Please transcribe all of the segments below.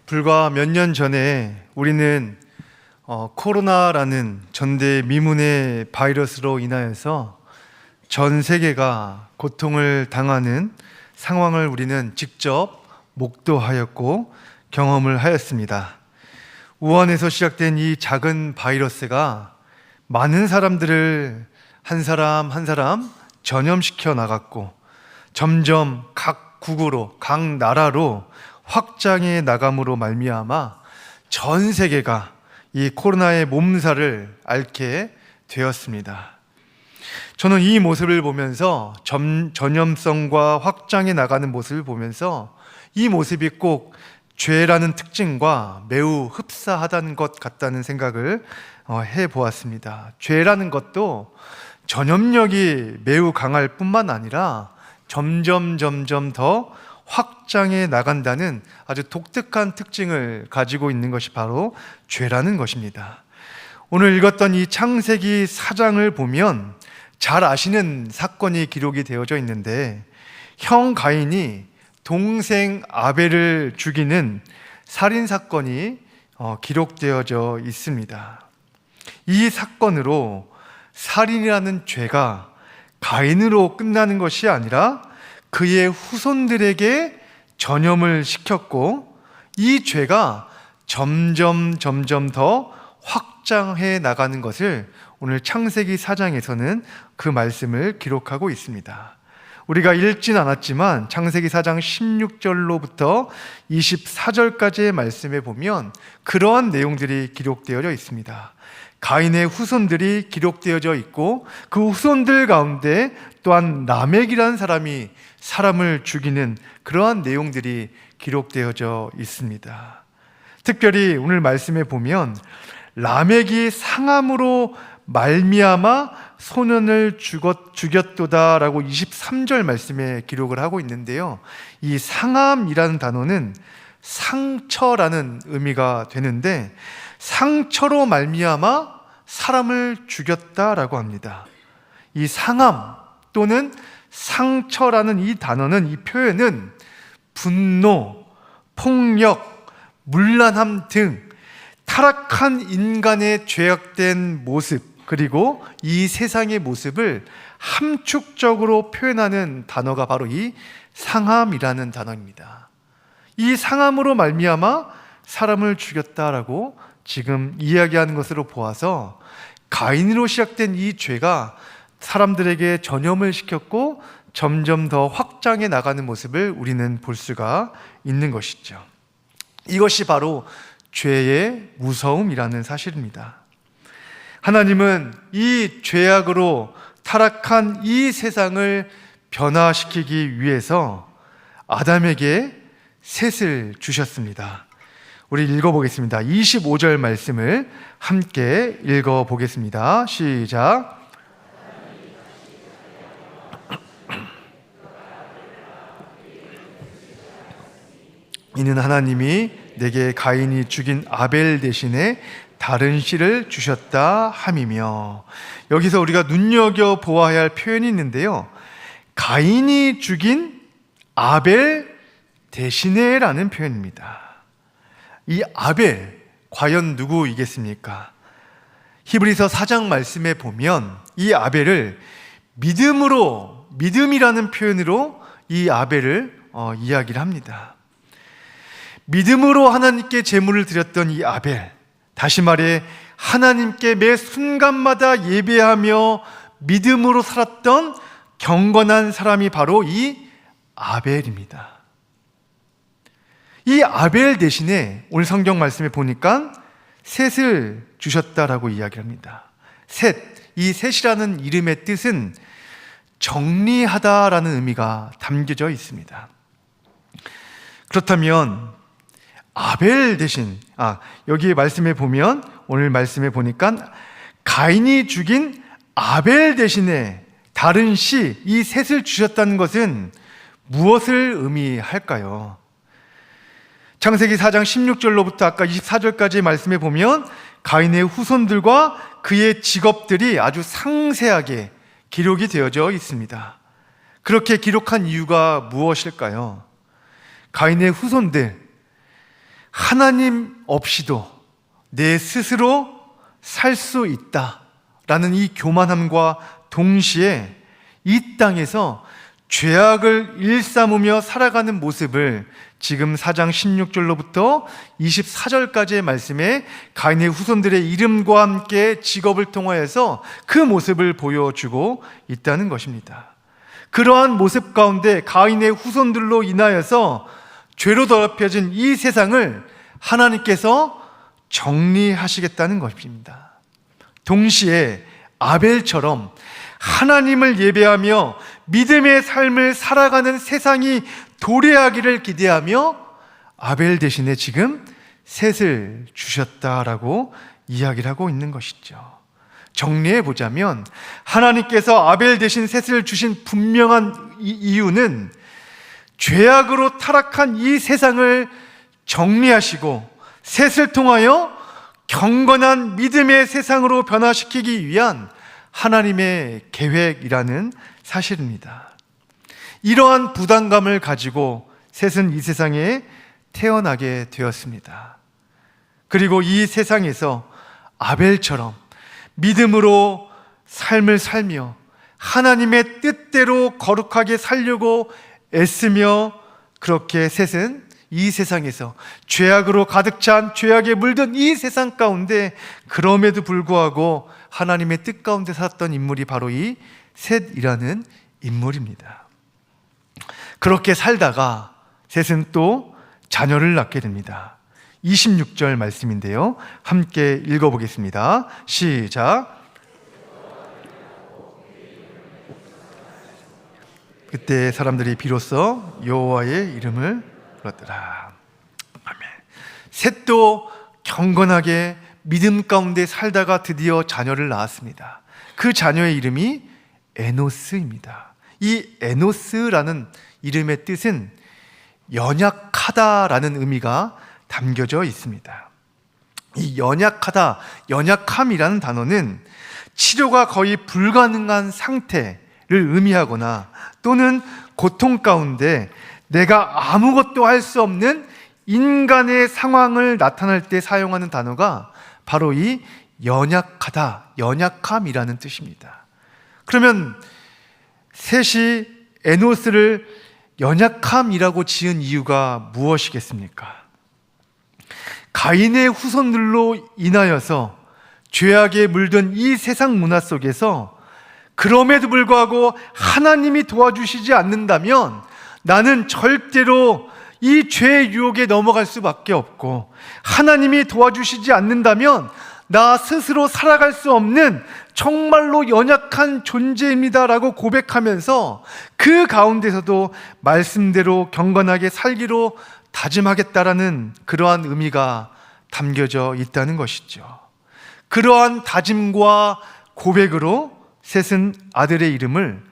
불과 몇 년 전에 우리는 코로나라는 전대미문의 바이러스로 인하여서 전 세계가 고통을 당하는 상황을 우리는 직접 목도하였고 경험을 하였습니다. 우한에서 시작된 이 작은 바이러스가 많은 사람들을 한 사람 한 사람 전염시켜 나갔고 점점 각 국으로, 각 나라로 확장해 나감으로 말미암아 전 세계가 이 코로나의 몸살을 앓게 되었습니다. 저는 이 모습을 보면서 전염성과 확장해 나가는 모습을 보면서 이 모습이 꼭 죄라는 특징과 매우 흡사하다는 것 같다는 생각을 해보았습니다. 죄라는 것도 전염력이 매우 강할 뿐만 아니라 점점 더 확장해 나간다는 아주 독특한 특징을 가지고 있는 것이 바로 죄라는 것입니다. 오늘 읽었던 이 창세기 4장을 보면 잘 아시는 사건이 기록이 되어져 있는데 형 가인이 동생 아벨을 죽이는 살인 사건이 기록되어져 있습니다. 이 사건으로 살인이라는 죄가 가인으로 끝나는 것이 아니라 그의 후손들에게 전염을 시켰고 이 죄가 점점 더 확장해 나가는 것을 오늘 창세기 4장에서는 그 말씀을 기록하고 있습니다. 우리가 읽진 않았지만 창세기 4장 16절로부터 24절까지의 말씀에 보면 그러한 내용들이 기록되어 있습니다. 가인의 후손들이 기록되어져 있고 그 후손들 가운데 또한 라멕이라는 사람이 사람을 죽이는 그러한 내용들이 기록되어져 있습니다. 특별히 오늘 말씀에 보면 라멕이 상함으로 말미암아 소년을 죽였도다라고 23절 말씀에 기록을 하고 있는데요. 이 상함이라는 단어는 상처라는 의미가 되는데 상처로 말미암아 사람을 죽였다라고 합니다. 이 상함 또는 상처라는 이 단어는, 이 표현은 분노, 폭력, 문란함 등 타락한 인간의 죄악된 모습, 그리고 이 세상의 모습을 함축적으로 표현하는 단어가 바로 이 상함이라는 단어입니다. 이 상함으로 말미암아 사람을 죽였다라고 지금 이야기하는 것으로 보아서 가인으로 시작된 이 죄가 사람들에게 전염을 시켰고 점점 더 확장해 나가는 모습을 우리는 볼 수가 있는 것이죠. 이것이 바로 죄의 무서움이라는 사실입니다. 하나님은 이 죄악으로 타락한 이 세상을 변화시키기 위해서 아담에게 셋을 주셨습니다. 우리 읽어보겠습니다. 25절 말씀을 함께 읽어보겠습니다. 시작. 이는 하나님이 내게 가인이 죽인 아벨 대신에 다른 씨를 주셨다 함이며, 여기서 우리가 눈여겨보아야 할 표현이 있는데요, 가인이 죽인 아벨 대신에 라는 표현입니다. 이 아벨 과연 누구이겠습니까? 히브리서 4장 말씀에 보면 이 아벨을 믿음이라는 표현으로 이 아벨을 이야기를 합니다. 믿음으로 하나님께 제물을 드렸던 이 아벨, 다시 말해 하나님께 매 순간마다 예배하며 믿음으로 살았던 경건한 사람이 바로 이 아벨입니다. 이 아벨 대신에 오늘 성경 말씀에 보니까 셋을 주셨다라고 이야기합니다. 셋, 이 셋이라는 이름의 뜻은 정리하다라는 의미가 담겨져 있습니다. 그렇다면 아벨 대신, 여기 말씀에 보면, 오늘 말씀에 보니까 가인이 죽인 아벨 대신에 다른 씨, 이 셋을 주셨다는 것은 무엇을 의미할까요? 창세기 4장 16절로부터 아까 24절까지의 말씀에 보면 가인의 후손들과 그의 직업들이 아주 상세하게 기록이 되어져 있습니다. 그렇게 기록한 이유가 무엇일까요? 가인의 후손들, 하나님 없이도 내 스스로 살 수 있다라는 이 교만함과 동시에 이 땅에서 죄악을 일삼으며 살아가는 모습을 지금 4장 16절로부터 24절까지의 말씀에 가인의 후손들의 이름과 함께 직업을 통하여서 그 모습을 보여주고 있다는 것입니다. 그러한 모습 가운데 가인의 후손들로 인하여서 죄로 더럽혀진 이 세상을 하나님께서 정리하시겠다는 것입니다. 동시에 아벨처럼 하나님을 예배하며 믿음의 삶을 살아가는 세상이 도래하기를 기대하며 아벨 대신에 지금 셋을 주셨다라고 이야기를 하고 있는 것이죠. 정리해 보자면 하나님께서 아벨 대신 셋을 주신 분명한 이유는 죄악으로 타락한 이 세상을 정리하시고 셋을 통하여 경건한 믿음의 세상으로 변화시키기 위한 하나님의 계획이라는 사실입니다. 이러한 부담감을 가지고 셋은 이 세상에 태어나게 되었습니다. 그리고 이 세상에서 아벨처럼 믿음으로 삶을 살며 하나님의 뜻대로 거룩하게 살려고 애쓰며 그렇게 셋은 이 세상에서 죄악으로 가득 찬 죄악에 물든 이 세상 가운데 그럼에도 불구하고 하나님의 뜻 가운데 살았던 인물이 바로 이 셋이라는 인물입니다. 그렇게 살다가 셋은 또 자녀를 낳게 됩니다. 26절 말씀인데요, 함께 읽어보겠습니다. 시작. 그때 사람들이 비로소 여호와의 이름을 불렀더라. 아멘. 셋도 경건하게 믿음 가운데 살다가 드디어 자녀를 낳았습니다. 그 자녀의 이름이 에노스입니다. 이 에노스라는 이름의 뜻은 연약하다라는 의미가 담겨져 있습니다. 이 연약하다, 연약함이라는 단어는 치료가 거의 불가능한 상태를 의미하거나 또는 고통 가운데 내가 아무것도 할 수 없는 인간의 상황을 나타낼 때 사용하는 단어가 바로 이 연약하다, 연약함이라는 뜻입니다. 그러면 셋이 에노스를 연약함이라고 지은 이유가 무엇이겠습니까? 가인의 후손들로 인하여서 죄악에 물든 이 세상 문화 속에서 그럼에도 불구하고 하나님이 도와주시지 않는다면 나는 절대로 이 죄의 유혹에 넘어갈 수밖에 없고, 하나님이 도와주시지 않는다면 나 스스로 살아갈 수 없는 정말로 연약한 존재입니다라고 고백하면서 그 가운데서도 말씀대로 경건하게 살기로 다짐하겠다라는 그러한 의미가 담겨져 있다는 것이죠. 그러한 다짐과 고백으로 셋은 아들의 이름을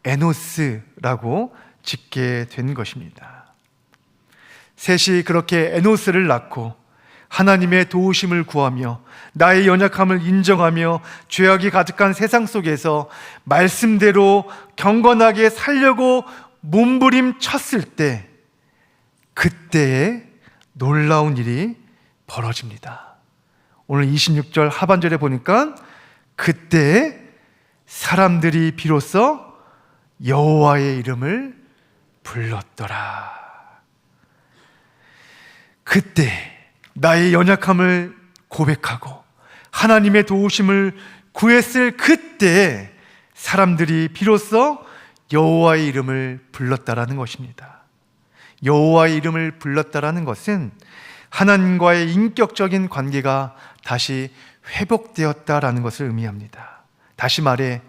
에노스라고 짓게 된 것입니다. 셋이 그렇게 에노스를 낳고 하나님의 도우심을 구하며 나의 연약함을 인정하며 죄악이 가득한 세상 속에서 말씀대로 경건하게 살려고 몸부림 쳤을 때, 그때에 놀라운 일이 벌어집니다. 오늘 26절 하반절에 보니까 그때에 사람들이 비로소 여호와의 이름을 불렀더라. 그때 나의 연약함을 고백하고 하나님의 도우심을 구했을 그때 사람들이 비로소 여호와의 이름을 불렀다라는 것입니다. 여호와의 이름을 불렀다라는 것은 하나님과의 인격적인 관계가 다시 회복되었다라는 것을 의미합니다. 다시 말해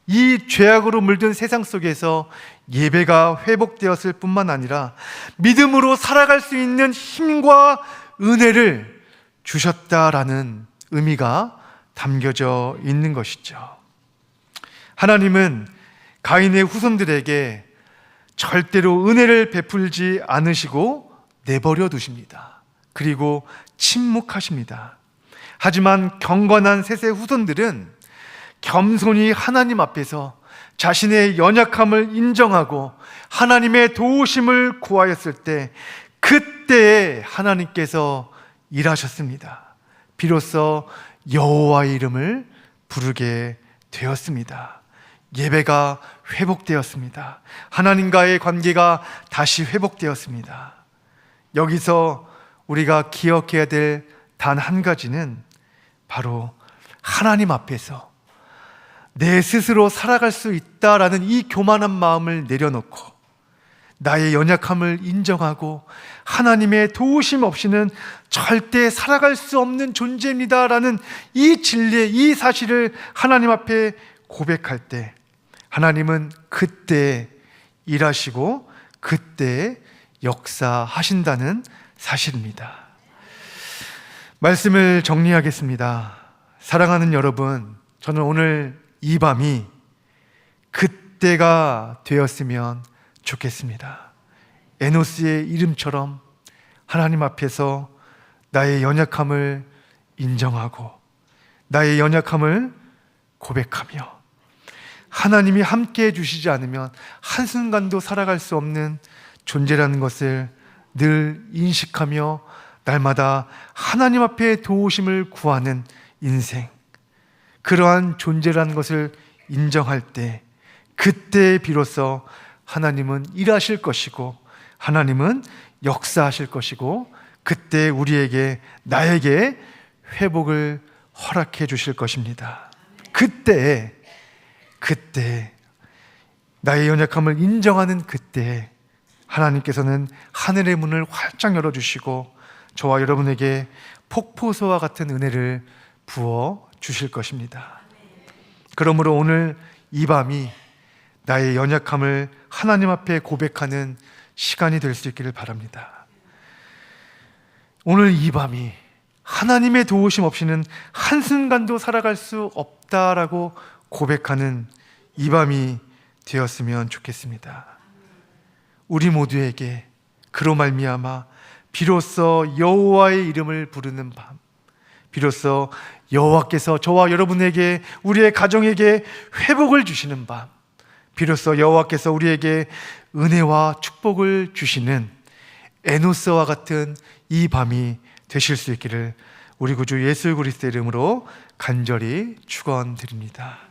이 죄악으로 물든 세상 속에서 예배가 회복되었을 뿐만 아니라 믿음으로 살아갈 수 있는 힘과 은혜를 주셨다라는 의미가 담겨져 있는 것이죠. 하나님은 가인의 후손들에게 절대로 은혜를 베풀지 않으시고 내버려 두십니다. 그리고 침묵하십니다. 하지만 경건한 셋의 후손들은 겸손히 하나님 앞에서 자신의 연약함을 인정하고 하나님의 도우심을 구하였을 때 그때에 하나님께서 일하셨습니다. 비로소 여호와의 이름을 부르게 되었습니다. 예배가 회복되었습니다. 하나님과의 관계가 다시 회복되었습니다. 여기서 우리가 기억해야 될 단 한 가지는 바로 하나님 앞에서 내 스스로 살아갈 수 있다라는 이 교만한 마음을 내려놓고 나의 연약함을 인정하고 하나님의 도우심 없이는 절대 살아갈 수 없는 존재입니다라는 이 진리, 이 사실을 하나님 앞에 고백할 때 하나님은 그때 일하시고 그때 역사하신다는 사실입니다. 말씀을 정리하겠습니다. 사랑하는 여러분, 저는 오늘 이 밤이 그때가 되었으면 좋겠습니다. 에노스의 이름처럼 하나님 앞에서 나의 연약함을 인정하고 나의 연약함을 고백하며 하나님이 함께 해주시지 않으면 한순간도 살아갈 수 없는 존재라는 것을 늘 인식하며 날마다 하나님 앞에 도우심을 구하는 인생, 그러한 존재라는 것을 인정할 때 그때 비로소 하나님은 일하실 것이고 하나님은 역사하실 것이고 그때 우리에게, 나에게 회복을 허락해 주실 것입니다. 그때 나의 연약함을 인정하는 그때 하나님께서는 하늘의 문을 활짝 열어주시고 저와 여러분에게 폭포수와 같은 은혜를 부어 주실 것입니다. 그러므로 오늘 이 밤이 나의 연약함을 하나님 앞에 고백하는 시간이 될 수 있기를 바랍니다. 오늘 이 밤이 하나님의 도우심 없이는 한순간도 살아갈 수 없다라고 고백하는 이 밤이 되었으면 좋겠습니다. 우리 모두에게 그로 말미암아 비로소 여호와의 이름을 부르는 밤, 비로소 여호와께서 저와 여러분에게, 우리의 가정에게 회복을 주시는 밤, 비로소 여호와께서 우리에게 은혜와 축복을 주시는 에노스와 같은 이 밤이 되실 수 있기를 우리 구주 예수 그리스도의 이름으로 간절히 축원드립니다.